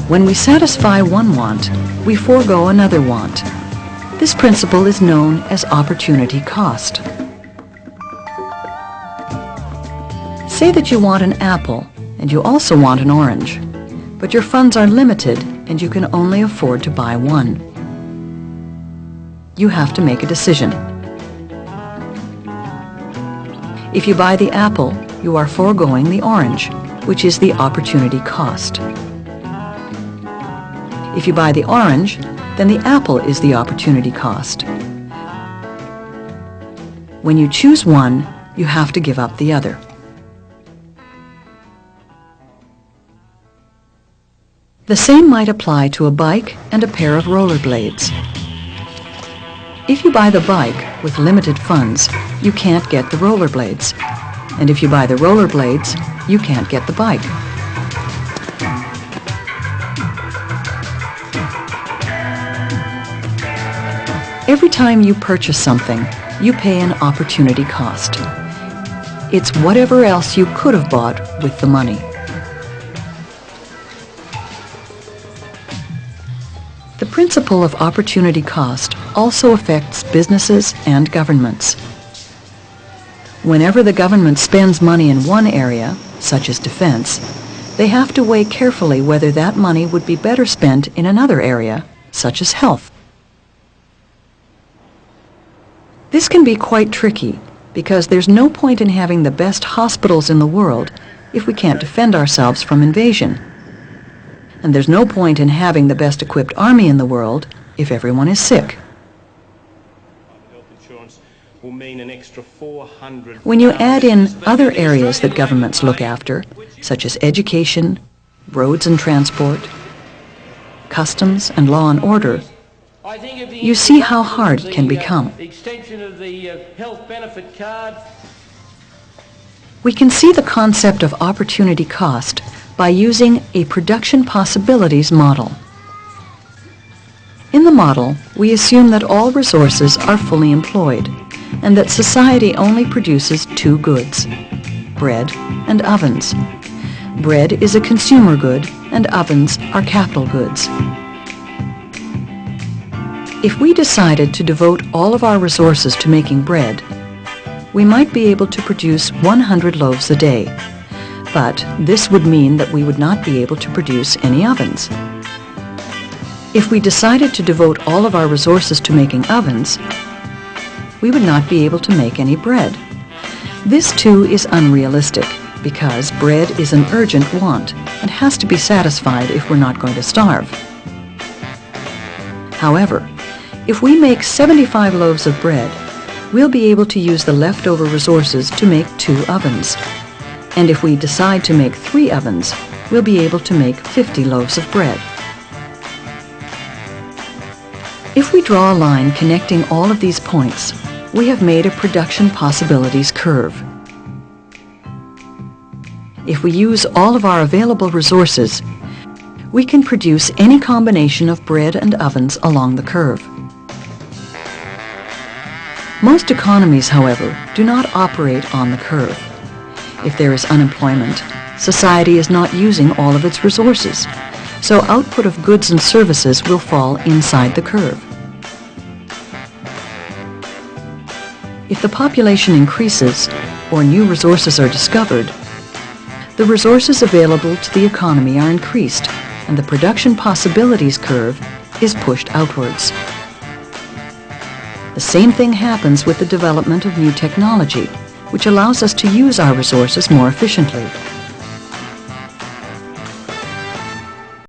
When we satisfy one want, we forego another want. This principle is known as opportunity cost. Say that you want an apple and you also want an orange, but your funds are limited and you can only afford to buy one. You have to make a decision. If you buy the apple, you are foregoing the orange, which is the opportunity cost. If you buy the orange, then the apple is the opportunity cost. When you choose one, you have to give up the other. The same might apply to a bike and a pair of rollerblades. If you buy the bike with limited funds, you can't get the rollerblades. And if you buy the rollerblades, you can't get the bike. Every time you purchase something, you pay an opportunity cost. It's whatever else you could have bought with the money. The principle of opportunity cost also affects businesses and governments. Whenever the government spends money in one area, such as defense, they have to weigh carefully whether that money would be better spent in another area, such as health. This can be quite tricky because there's no point in having the best hospitals in the world if we can't defend ourselves from invasion. And there's no point in having the best equipped army in the world if everyone is sick. When you add in other areas that governments look after, such as education, roads and transport, customs and law and order, you see how hard it can become. We can see the concept of opportunity cost by using a production possibilities model. In the model, we assume that all resources are fully employed and that society only produces two goods, bread and ovens. Bread is a consumer good and ovens are capital goods. If we decided to devote all of our resources to making bread, we might be able to produce 100 loaves a day, but this would mean that we would not be able to produce any ovens. If we decided to devote all of our resources to making ovens, we would not be able to make any bread. This too is unrealistic because bread is an urgent want and has to be satisfied if we're not going to starve. However, if we make 75 loaves of bread, we'll be able to use the leftover resources to make 2 ovens. And if we decide to make 3 ovens, we'll be able to make 50 loaves of bread. If we draw a line connecting all of these points, we have made a production possibilities curve. If we use all of our available resources, we can produce any combination of bread and ovens along the curve. Most economies, however, do not operate on the curve. If there is unemployment, society is not using all of its resources, so output of goods and services will fall inside the curve. If the population increases or new resources are discovered, the resources available to the economy are increased and the production possibilities curve is pushed outwards. The same thing happens with the development of new technology, which allows us to use our resources more efficiently.